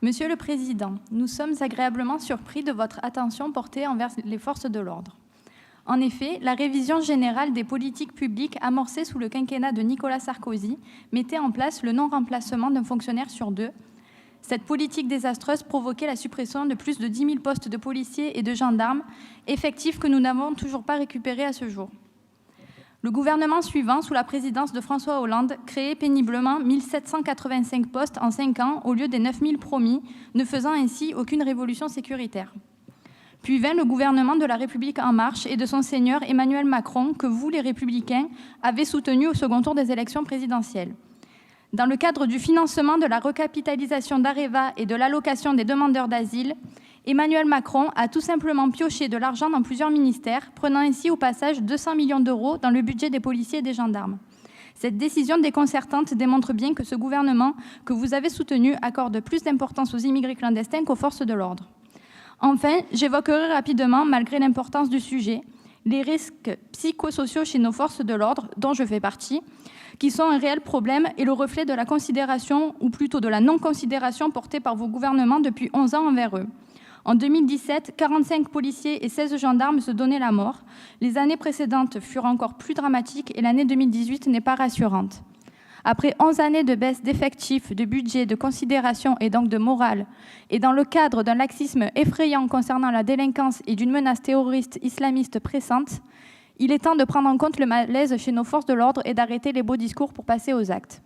Monsieur le Président, nous sommes agréablement surpris de votre attention portée envers les forces de l'ordre. En effet, la révision générale des politiques publiques amorcée sous le quinquennat de Nicolas Sarkozy mettait en place le non-remplacement d'un fonctionnaire sur 2. Cette politique désastreuse provoquait la suppression de plus de 10 000 postes de policiers et de gendarmes, effectifs que nous n'avons toujours pas récupérés à ce jour. Le gouvernement suivant, sous la présidence de François Hollande, créait péniblement 1 785 postes en 5 ans au lieu des 9 000 promis, ne faisant ainsi aucune révolution sécuritaire. Puis vint le gouvernement de la République En Marche et de son seigneur Emmanuel Macron, que vous, les Républicains, avez soutenu au second tour des élections présidentielles. Dans le cadre du financement de la recapitalisation d'Areva et de l'allocation des demandeurs d'asile, Emmanuel Macron a tout simplement pioché de l'argent dans plusieurs ministères, prenant ainsi au passage 200 millions d'euros dans le budget des policiers et des gendarmes. Cette décision déconcertante démontre bien que ce gouvernement que vous avez soutenu accorde plus d'importance aux immigrés clandestins qu'aux forces de l'ordre. Enfin, j'évoquerai rapidement, malgré l'importance du sujet, les risques psychosociaux chez nos forces de l'ordre, dont je fais partie, qui sont un réel problème et le reflet de la considération, ou plutôt de la non-considération portée par vos gouvernements depuis 11 ans envers eux. En 2017, 45 policiers et 16 gendarmes se donnaient la mort. Les années précédentes furent encore plus dramatiques et l'année 2018 n'est pas rassurante. Après 11 années de baisse d'effectifs, de budget, de considération et donc de morale, et dans le cadre d'un laxisme effrayant concernant la délinquance et d'une menace terroriste islamiste pressante, il est temps de prendre en compte le malaise chez nos forces de l'ordre et d'arrêter les beaux discours pour passer aux actes.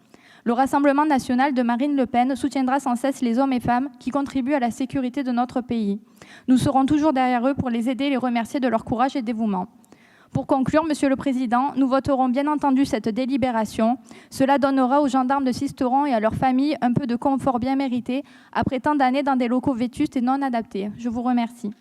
Le Rassemblement national de Marine Le Pen soutiendra sans cesse les hommes et femmes qui contribuent à la sécurité de notre pays. Nous serons toujours derrière eux pour les aider et les remercier de leur courage et dévouement. Pour conclure, Monsieur le Président, nous voterons bien entendu cette délibération. Cela donnera aux gendarmes de Sisteron et à leurs familles un peu de confort bien mérité après tant d'années dans des locaux vétustes et non adaptés. Je vous remercie.